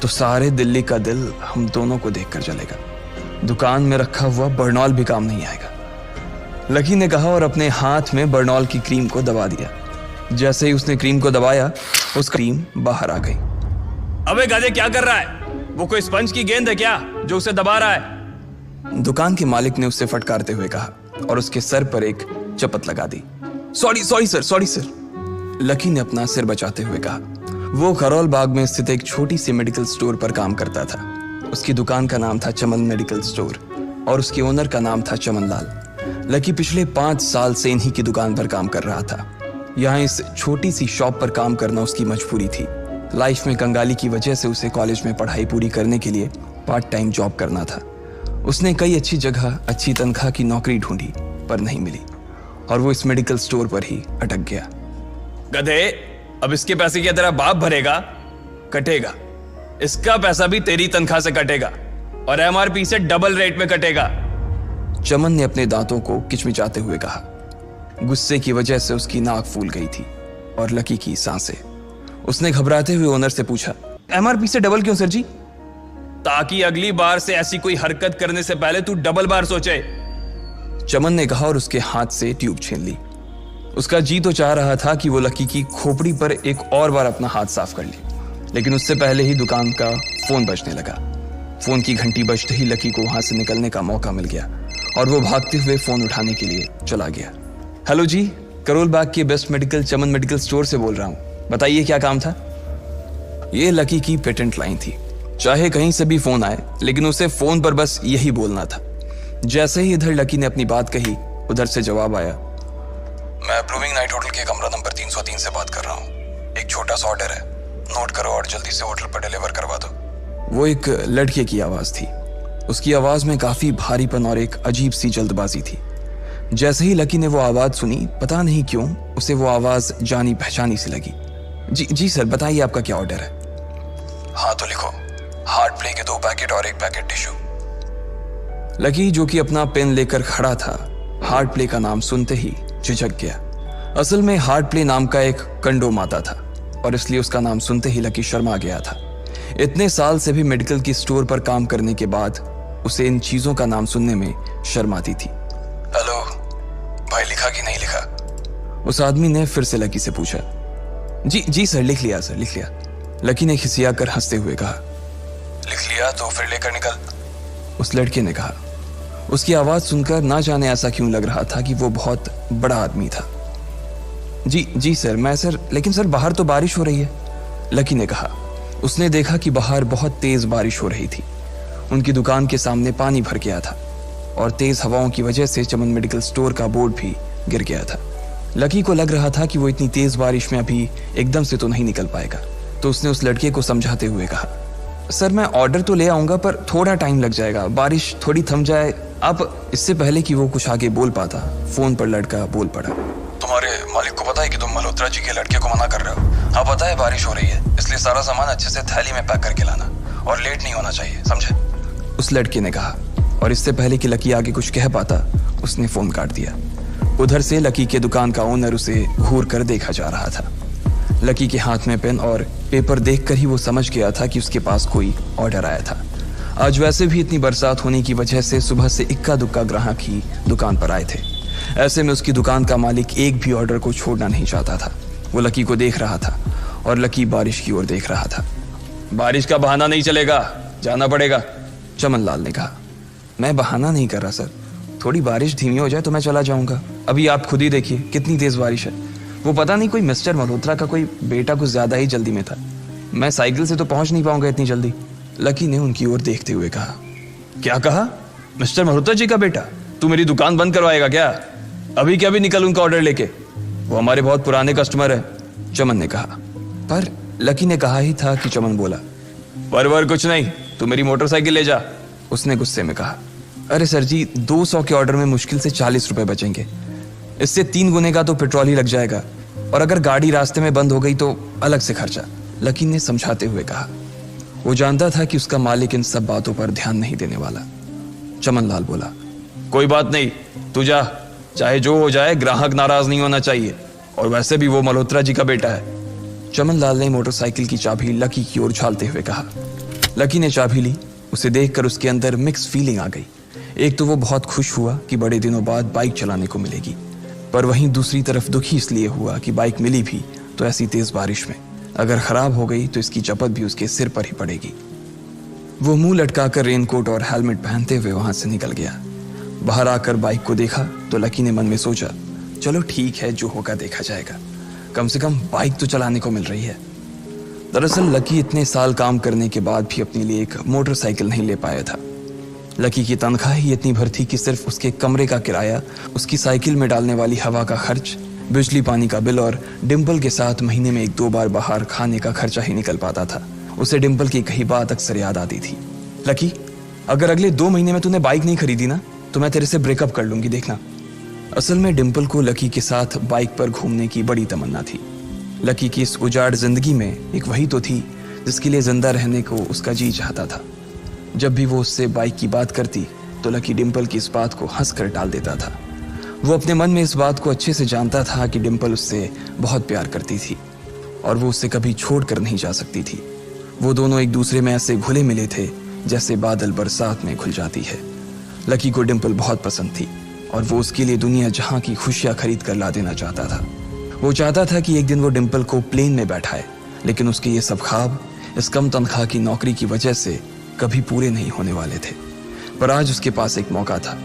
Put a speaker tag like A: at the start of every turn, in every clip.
A: तो सारे दिल्ली का दिल हम दोनों को देखकर जलेगा। दुकान में रखा हुआ बर्नॉल भी काम नहीं आएगा। लकी ने कहा और अपने हाथ में बर्नॉल की क्रीम को दबा दिया। जैसे ही उसने क्रीम को दबाया, उसका क्रीम बाहर आ गई।
B: अबे गधे, क्या कर रहा है? वो कोई स्पंज की गेंद है क्या जो उसे दबा रहा है?
A: दुकान के मालिक ने उससे फटकारते हुए कहा और उसके सर पर एक चपत लगा दी। Sorry sir. लकी ने अपना सिर बचाते हुए कहा। वो खरोल बाग में स्थित एक छोटी सी मेडिकल स्टोर पर काम करता था। उसकी दुकान का नाम था चमन मेडिकल स्टोर और उसके ओनर का नाम था चमन लाल। लकी पिछले 5 साल से इन्हीं की दुकान पर काम कर रहा था। यहाँ इस छोटी सी शॉप पर काम करना उसकी मजबूरी थी। लाइफ में कंगाली की वजह से उसे कॉलेज में पढ़ाई पूरी करने के लिए पार्ट टाइम जॉब करना था। उसने कई अच्छी जगह अच्छी तनख्वाह की नौकरी ढूंढी पर नहीं मिली और वो इस मेडिकल स्टोर पर ही अटक गया।
B: गधे, अब इसके पैसे क्या तेरा बाप भरेगा? कटेगा। इसका पैसा भी तेरी तनख्वाह से कटेगा और एमआरपी से डबल रेट में कटेगा।
A: चमन ने अपने दांतों को किचमिचाते हुए कहा। गुस्से की वजह से उसकी नाक फूल गई थी और लकी की सांसें। उसने घबराते हुए ओनर से पूछा, एमआरपी से डबल क्यों सर जी?
B: ताकि अगली बार से ऐसी कोई हरकत करने से पहले तू डबल बार सोचे।
A: चमन ने कहा और उसके हाथ से ट्यूब छीन ली। उसका जी तो चाह रहा था कि वो लकी की खोपड़ी पर एक और बार अपना हाथ साफ कर ले, लेकिन उससे पहले ही दुकान का फोन बजने लगा। फोन की घंटी बजते ही लकी को वहां से निकलने का मौका मिल गया और वो भागते हुए फोन उठाने के लिए चला गया। हेलो जी, करोल बाग के बेस्ट मेडिकल चमन मेडिकल स्टोर से बोल रहा हूँ, बताइए क्या काम था? ये लकी की पेटेंट लाइन थी। चाहे कहीं से भी फोन आए, लेकिन उसे फोन पर बस यही बोलना था। जैसे ही इधर लकी ने अपनी बात कही, उधर से जवाब आया, मैं ब्लूमिंग नाइट होटल के कमरा नंबर 303 से बात कर रहा हूँ। एक छोटा सा ऑर्डर है, नोट करो और जल्दी से होटल पर डिलीवर करवा दो। वो एक लड़के की आवाज थी। उसकी आवाज में काफी भारीपन और एक अजीब सी जल्दबाजी थी। जैसे ही लकी ने वो आवाज सुनी, पता नहीं क्यों उसे वो आवाज जानी पहचानी सी लगी। जी सर, बताइए आपका क्या ऑर्डर है? हाँ तो लिखो, हार्ट प्ले के 2 पैकेट और 1 पैकेट टिश्यू। लकी, जो कि अपना पेन लेकर खड़ा था, हार्ट प्ले का नाम सुनते ही झिझक गया। असल में हार्ट प्ले नाम का एक कंडोम आता था और इसलिए उसका नाम सुनते ही लकी शर्मा गया था। इतने साल से भी मेडिकल की स्टोर पर काम करने के बाद उसे इन चीजों का नाम सुनने में शर्म आती थी। हेलो भाई, लिखा कि नहीं लिखा? उस आदमी ने फिर से लकी से पूछा। जी सर, लिख लिया सर, लिख लिया। लकी ने खिसिया कर हंसते हुए कहा। लिख लिया तो फिर लेकर निकल, उस लड़के ने कहा। उसकी आवाज सुनकर ना जाने ऐसा क्यों लग रहा था कि वो बहुत बड़ा आदमी था। जी सर, मैं सर, लेकिन सर बाहर तो बारिश हो रही है, लकी ने कहा। उसने देखा कि बाहर बहुत तेज बारिश हो रही थी। उनकी दुकान के सामने पानी भर गया था और तेज हवाओं की वजह से चमन मेडिकल स्टोर का बोर्ड भी गिर गया था। लकी को लग रहा था कि वो इतनी तेज बारिश में अभी एकदम से तो नहीं निकल पाएगा, तो उसने उस लड़के को समझाते हुए कहा, सर मैं ऑर्डर तो ले आऊंगा पर थोड़ा टाइम लग जाएगा, बारिश थोड़ी थम जाए आप। इससे पहले कि वो कुछ आगे बोल पाता, फोन पर लड़का बोल पड़ा। तुम्हारे मालिक को पता है कि तुम मल्होत्रा जी के लड़के को मना कर रहे हो? हाँ पता है, बारिश हो रही है, इसलिए सारा सामान अच्छे से थैली में पैक करके लाना और लेट नहीं होना चाहिए, समझे? उस लड़के ने कहा और इससे पहले कि लकी आगे कुछ कह पाता, उसने फोन काट दिया। उधर से लकी के दुकान का ओनर उसे घूर कर देखा जा रहा था। लकी के हाथ में पेन और पेपर देखकर ही वो समझ गया था कि उसके पास कोई ऑर्डर आया था। आज वैसे भी इतनी बरसात होने की वजह से सुबह से इक्का दुक्का ग्राहक ही दुकान पर आए थे। ऐसे में उसकी दुकान का मालिक एक भी ऑर्डर को छोड़ना नहीं चाहता था। वो लकी को देख रहा था और लकी बारिश की ओर देख रहा था।
B: बारिश का बहाना नहीं चलेगा, जाना पड़ेगा,
A: चमन लाल ने कहा। मैं बहाना नहीं कर रहा सर, थोड़ी बारिश धीमी हो जाए तो मैं चला जाऊंगा। अभी आप खुद ही देखिए कितनी तेज बारिश है। वो पता नहीं कोई मिस्टर मल्होत्रा का कोई बेटा कुछ ज्यादा ही जल्दी में था, मैं साइकिल से तो पहुंच नहीं पाऊंगा इतनी जल्दी। लकी ने उनकी ओर देखते हुए कहा।
B: क्या कहा? मिस्टर मल्होत्रा जी का बेटा? तू मेरी दुकान बंद करवाएगा क्या? अभी क्या भी निकल उनका ऑर्डर लेके, वो हमारे बहुत पुराने कस्टमर है,
A: चमन ने कहा। पर लकी ने कहा ही था कि चमन बोला।
B: पर कुछ नहीं, तू मेरी मोटरसाइकिल ले जा,
A: उसने गुस्से में कहा। अरे सर जी, 200 के ऑर्डर में मुश्किल से 40 रुपए बचेंगे, इससे 3 गुने का तो पेट्रोल ही लग जाएगा, और अगर गाड़ी रास्ते में बंद हो गई तो अलग से खर्चा, लकी ने समझाते हुए कहा। वो जानता था कि उसका मालिक इन सब बातों पर ध्यान नहीं देने वाला। चमन लाल बोला,
B: कोई बात नहीं, तू जा, चाहे जो हो जाए ग्राहक नाराज नहीं होना चाहिए, और वैसे भी वो मल्होत्रा जी का बेटा है।
A: चमन लाल ने मोटरसाइकिल की चाबी लकी की ओर उछालते हुए कहा। लकी ने चाबी ली। उसे देखकर उसके अंदर मिक्स फीलिंग आ गई। एक तो वो बहुत खुश हुआ कि बड़े दिनों बाद बाइक चलाने को मिलेगी, पर वहीं दूसरी तरफ दुखी इसलिए हुआ कि बाइक मिली भी तो ऐसी तेज बारिश में, अगर खराब हो गई तो इसकी चपत भी उसके सिर पर ही पड़ेगी। वो मुंह लटकाकर रेनकोट और हेलमेट पहनते हुए वहां से निकल गया। बाहर आकर बाइक को देखा तो लकी ने मन में सोचा, चलो ठीक है, जो होगा देखा जाएगा, कम से कम बाइक तो चलाने को मिल रही है। दरअसल लकी इतने साल काम करने के बाद भी अपने लिए एक मोटरसाइकिल नहीं ले पाया था। लकी की तनख्वाह ही इतनी भर थी कि सिर्फ उसके कमरे का किराया, उसकी साइकिल में डालने वाली हवा का खर्च, बिजली पानी का बिल और डिम्पल के साथ महीने में 1-2 बार बाहर खाने का खर्चा ही निकल पाता था। उसे डिम्पल की कही बात अक्सर याद आती थी, लकी अगर अगले 2 महीने में तूने बाइक नहीं खरीदी ना तो मैं तेरे से ब्रेकअप कर लूंगी, देखना। असल में डिम्पल को लकी के साथ बाइक पर घूमने की बड़ी तमन्ना थी। लकी की इस उजाड़ जिंदगी में एक वही तो थी जिसके लिए जिंदा रहने को उसका जी चाहता था। जब भी वो उससे बाइक की बात करती तो लकी डिम्पल की इस बात को हंसकर टाल देता था। वो अपने मन में इस बात को अच्छे से जानता था कि डिम्पल उससे बहुत प्यार करती थी और वो उससे कभी छोड़ कर नहीं जा सकती थी। वो दोनों एक दूसरे में ऐसे घुले मिले थे जैसे बादल बरसात में घुल जाती है। लकी को डिम्पल बहुत पसंद थी और वो उसके लिए दुनिया जहां की खुशियां खरीद कर ला देना चाहता था। वो चाहता था कि एक दिन वो डिम्पल को प्लेन में बैठाए, लेकिन उसके ये सब ख्वाब इस कम तनख्वाह की नौकरी की वजह से कभी पूरे नहीं होने वाले थे। पर आज उसके पास एक मौका था।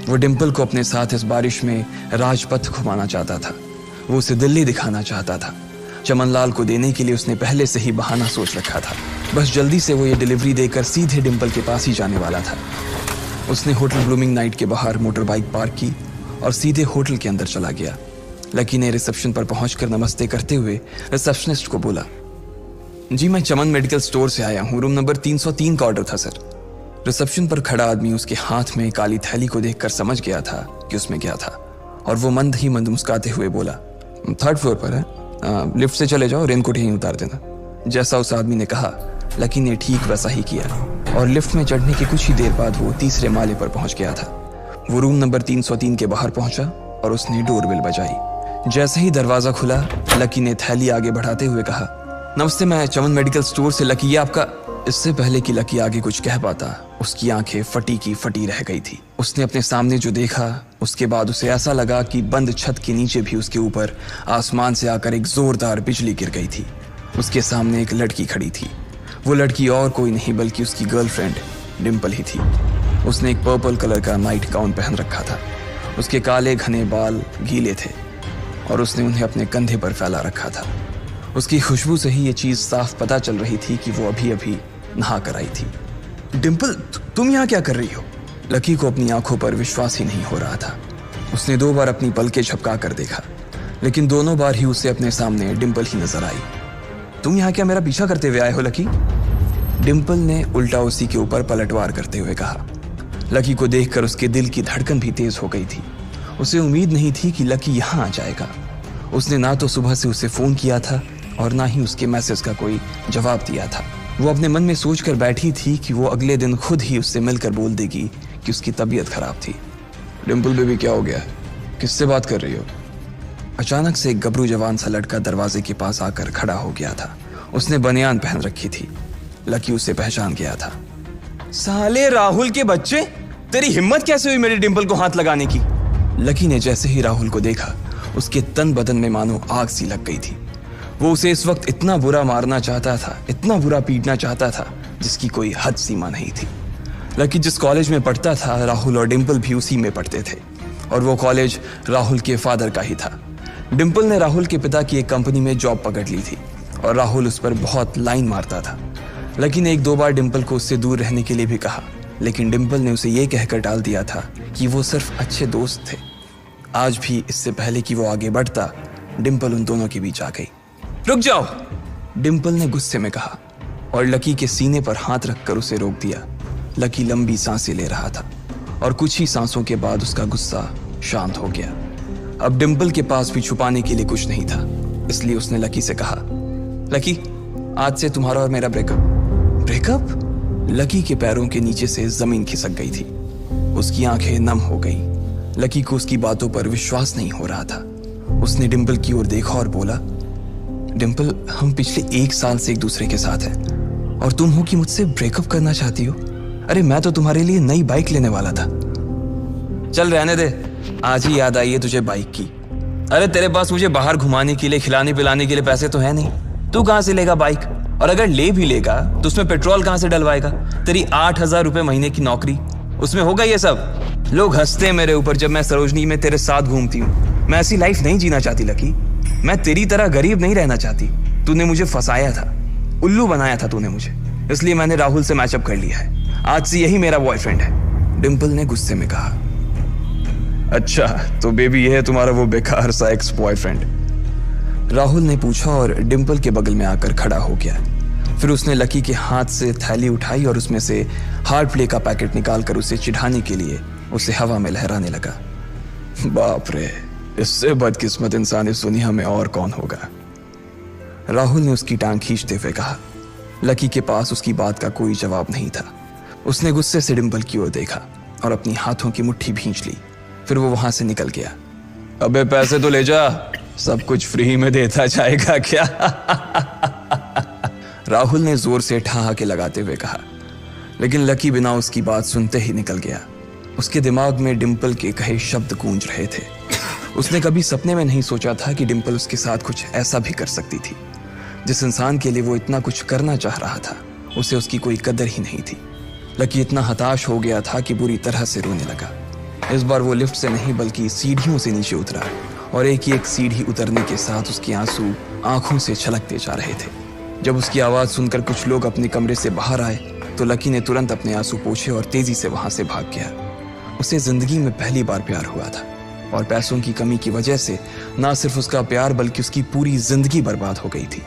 A: वो डिम्पल को अपने साथ इस बारिश में राजपथ घुमाना चाहता था। वो उसे दिल्ली दिखाना चाहता था। चमनलाल को देने के लिए उसने पहले से ही बहाना सोच रखा था। बस जल्दी से वो ये डिलीवरी देकर सीधे डिम्पल के पास ही जाने वाला था। उसने होटल ब्लूमिंग नाइट के बाहर मोटर बाइक पार्क की और सीधे होटल के अंदर चला गया। लकी ने रिसेप्शन पर पहुंचकर नमस्ते करते हुए रिसेप्शनिस्ट को बोला, जी मैं चमन मेडिकल स्टोर से आया हूँ, रूम नंबर 303 का ऑर्डर था सर। रिसेप्शन पर खड़ा आदमी उसके हाथ में काली थैली को देखकर समझ गया था कि उसमें क्या था और वो मंद ही मंद मुस्कुराते हुए बोला, 3rd फ्लोर पर है, लिफ्ट से चले जाओ, रेनकोट यहीं उतार देना। जैसा उस आदमी ने कहा लकी ने ठीक वैसा ही किया और लिफ्ट में चढ़ने के कुछ ही देर बाद वो 3रे माले पर पहुंच गया था। वो रूम नंबर 303 के बाहर पहुंचा और उसने डोरबेल बजाई। जैसे ही दरवाजा खुला लकी ने थैली आगे बढ़ाते हुए कहा, नमस्ते, मैं चमन मेडिकल स्टोर से लकी, ये आपका। इससे पहले कि लकी आगे कुछ कह पाता उसकी आंखें फटी की फटी रह गई थी। उसने अपने सामने जो देखा उसके बाद उसे ऐसा लगा कि बंद छत के नीचे भी उसके ऊपर आसमान से आकर एक जोरदार बिजली गिर गई थी। उसके सामने एक लड़की खड़ी थी। वो लड़की और कोई नहीं बल्कि उसकी गर्लफ्रेंड डिम्पल ही थी। उसने एक पर्पल कलर का नाइट गाउन पहन रखा था। उसके काले घने बाल गीले थे और उसने उन्हें अपने कंधे पर फैला रखा था। उसकी खुशबू से ही ये चीज साफ पता चल रही थी कि वो अभी अभी नहा कर आई थी। डिम्पल, तुम यहाँ क्या कर रही हो? लकी को अपनी आंखों पर विश्वास ही नहीं हो रहा था। उसने 2 बार अपनी पलकें झपका कर देखा, लेकिन दोनों बार ही उसे अपने सामने डिम्पल ही नजर आई। तुम यहाँ क्या मेरा पीछा करते हुए आए हो लकी? डिम्पल ने उल्टा उसी के ऊपर पलटवार करते हुए कहा। लकी को देखकर उसके दिल की धड़कन भी तेज हो गई थी। उसे उम्मीद नहीं थी कि लकी यहाँ आ जाएगा। उसने ना तो सुबह से उसे फोन किया था और ना ही उसके मैसेज का कोई जवाब दिया था। वो अपने मन में सोचकर बैठी थी कि वो अगले दिन खुद ही उससे मिलकर बोल देगी कि उसकी तबीयत खराब थी। डिम्पल बेबी, क्या हो गया? किससे बात कर रही हो? अचानक से एक गबरू जवान सा लड़का दरवाजे के पास आकर खड़ा हो गया था। उसने बनियान पहन रखी थी। लकी उसे पहचान गया था।
B: साले राहुल के बच्चे, तेरी हिम्मत कैसे हुई मेरी डिम्पल को हाथ लगाने की?
A: लकी ने जैसे ही राहुल को देखा उसके तन बदन में मानो आग सी लग गई थी। वो उसे इस वक्त इतना बुरा मारना चाहता था, इतना बुरा पीटना चाहता था जिसकी कोई हद सीमा नहीं थी। लकी जिस कॉलेज में पढ़ता था राहुल और डिम्पल भी उसी में पढ़ते थे और वो कॉलेज राहुल के फादर का ही था। डिम्पल ने राहुल के पिता की एक कंपनी में जॉब पकड़ ली थी और राहुल उस पर बहुत लाइन मारता था। लकी ने 1-2 बार डिम्पल को उससे दूर रहने के लिए भी कहा, लेकिन डिम्पल ने उसे ये कहकर टाल दिया था कि वो सिर्फ अच्छे दोस्त थे। आज भी इससे पहले कि वो आगे बढ़ता डिम्पल उन दोनों के बीच आ गई।
B: रुक जाओ,
A: डिम्पल ने गुस्से में कहा और लकी के सीने पर हाथ रखकर उसे रोक दिया। लकी लंबी सांसें ले रहा था और कुछ ही सांसों के बाद उसका गुस्सा शांत हो गया। अब डिम्पल के पास भी छुपाने के लिए कुछ नहीं था, इसलिए उसने लकी से कहा, लकी, आज से तुम्हारा और मेरा ब्रेकअप? लकी के पैरों के नीचे से जमीन खिसक गई थी। उसकी आंखें नम हो गई। लकी को उसकी बातों पर विश्वास नहीं हो रहा था। उसने डिम्पल की ओर देखा और बोला, डिम्पल, हम पिछले 1 साल से एक दूसरे के साथ हैं और तुम हो कि मुझसे ब्रेकअप करना चाहती हो? अरे मैं तो तुम्हारे लिए नई बाइक लेने वाला था। चल रहने दे, आज ही याद आई है तुझे बाइक की। अरे तेरे पास मुझे बाहर घुमाने के लिए, खिलाने पिलाने के लिए पैसे तो है नहीं, तू कहां से लेगा बाइक? और अगर ले भी लेगा तो उसमें पेट्रोल कहां से डलवाएगा? तेरी 8,000 रुपए महीने की नौकरी, उसमें होगा ये सब? लोग हंसते हैं मेरे ऊपर जब मैं सरोजनी में तेरे साथ घूमती हूँ। मैं ऐसी लाइफ नहीं जीना चाहती लकी। मैं तेरी तरह गरीब नहीं रहना चाहती। तूने मुझे फंसाया था, उल्लू बनाया था तूने मुझे, इसलिए मैंने राहुल से मैचअप कर लिया है। आज से यही मेरा बॉयफ्रेंड है, डिम्पल ने गुस्से में कहा। अच्छा तो बेबी ये है तुम्हारा वो बेकार सा एक्स बॉयफ्रेंड? राहुल ने पूछा और डिम्पल के बगल में आकर खड़ा हो गया। फिर उसने लकी के हाथ से थैली उठाई और उसमें से हार्ड प्ले का पैकेट निकालकर उसे चिढ़ाने के लिए उसे हवा में लहराने लगा। बाप रे, इससे बदकिस्मत इंसान इस दुनिया में और कौन होगा? राहुल ने उसकी टांग खींचते हुए कहा। लकी के पास उसकी बात का कोई जवाब नहीं था। उसने गुस्से से डिम्पल की ओर देखा और अपनी हाथों की मुट्ठी भींच ली। फिर वो वहां से निकल गया। अबे पैसे तो ले जा, सब कुछ फ्री में देता जाएगा क्या? राहुल ने जोर से ठहाके लगाते हुए कहा। लेकिन लकी बिना उसकी बात सुनते ही निकल गया। उसके दिमाग में डिम्पल के कहे शब्द गूंज रहे थे। उसने कभी सपने में नहीं सोचा था कि डिम्पल उसके साथ कुछ ऐसा भी कर सकती थी। जिस इंसान के लिए वो इतना कुछ करना चाह रहा था, उसे उसकी कोई कदर ही नहीं थी। लकी इतना हताश हो गया था कि बुरी तरह से रोने लगा। इस बार वो लिफ्ट से नहीं बल्कि सीढ़ियों से नीचे उतरा और एक ही एक सीढ़ी उतरने के साथ उसके आंसू आंखों से छलकते जा रहे थे। जब उसकी आवाज सुनकर कुछ लोग अपने कमरे से बाहर आए तो लकी ने तुरंत अपने आंसू पोंछे और तेजी से वहां से भाग गया। उसे जिंदगी में पहली बार प्यार हुआ था और पैसों की कमी की वजह से ना सिर्फ उसका प्यार बल्कि उसकी पूरी जिंदगी बर्बाद हो गई थी।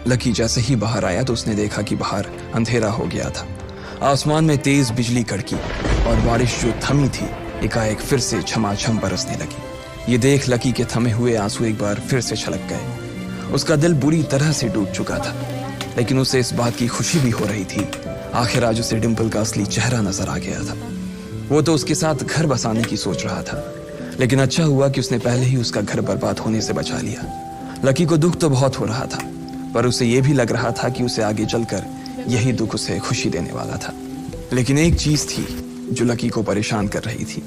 A: लकी जैसे ही बाहर आया तो उसने देखा कि बाहर अंधेरा हो गया था। आसमान में तेज बिजली कड़की और बारिश जो थमी थी एकाएक फिर से झमाझम बरसने लगी। ये देख लकी के थमे हुए आंसू एक बार फिर से छलक गए। उसका दिल बुरी तरह से टूट चुका था, लेकिन उसे इस बात की खुशी भी हो रही थी। आखिर आज उसे डिम्पल का असली चेहरा नजर आ गया था। वो तो उसके साथ घर बसाने की सोच रहा था, लेकिन अच्छा हुआ कि उसने पहले ही उसका घर बर्बाद होने से बचा लिया। लकी को दुख तो बहुत हो रहा था, पर उसे यह भी लग रहा था कि उसे आगे चलकर यही दुख उसे खुशी देने वाला था। लेकिन एक चीज थी जो लकी को परेशान कर रही थी,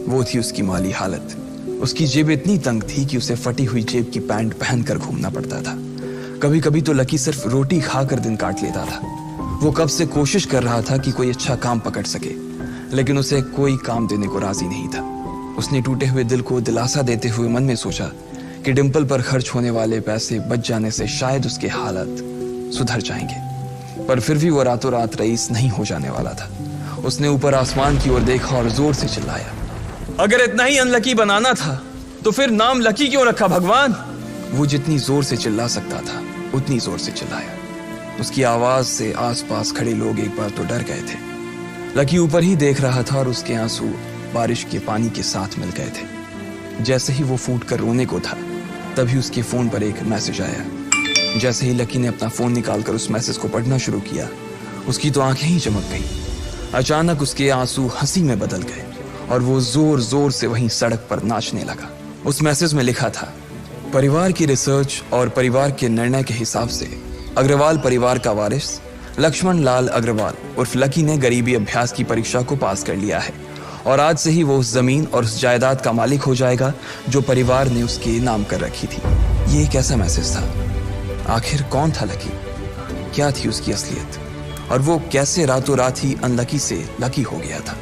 A: वो थी उसकी माली हालत। उसकी जेब इतनी तंग थी कि उसे फटी हुई जेब की पैंट पहनकर घूमना पड़ता था। कभी कभी तो लकी सिर्फ रोटी खाकर दिन काट लेता था। वो कब से कोशिश कर रहा था कि कोई अच्छा काम पकड़ सके, लेकिन उसे कोई काम देने को राजी नहीं था। उसने टूटे हुए दिल को दिलासा देते हुए मन में सोचा कि डिम्पल पर खर्च होने वाले पैसे बच जाने से शायद उसके हालत सुधर जाएंगे। पर फिर भी वो रातों रात रईस नहीं हो जाने वाला था। उसने ऊपर आसमान की ओर देखा और जोर से चिल्लाया, अगर इतना ही अनलकी बनाना था तो फिर नाम लकी क्यों रखा भगवान? वो जितनी जोर से चिल्ला सकता था उतनी जोर से चिल्लाया। उसकी आवाज से आसपास खड़े लोग एक बार तो डर गए थे। लकी ऊपर ही देख रहा था और उसके आंसू बारिश के पानी के साथ मिल गए थे। जैसे ही वो फूट कर रोने को था, तभी उसके फोन पर एक मैसेज आया। जैसे ही लकी ने अपना फोन निकालकर उस मैसेज को पढ़ना शुरू किया, उसकी तो आंखें ही चमक गई। अचानक उसके आंसू हंसी में बदल गए और वो जोर जोर से वहीं सड़क पर नाचने लगा। उस मैसेज में लिखा था, परिवार की रिसर्च और परिवार के निर्णय के हिसाब से अग्रवाल परिवार का वारिस लक्ष्मण लाल अग्रवाल उर्फ लकी ने गरीबी अभ्यास की परीक्षा को पास कर लिया है और आज से ही वो उस जमीन और उस जायदाद का मालिक हो जाएगा जो परिवार ने उसके नाम कर रखी थी। ये एक ऐसा मैसेज था। आखिर कौन था लकी? क्या थी उसकी असलियत? और वो कैसे रातों रात ही अनलकी से लकी हो गया था?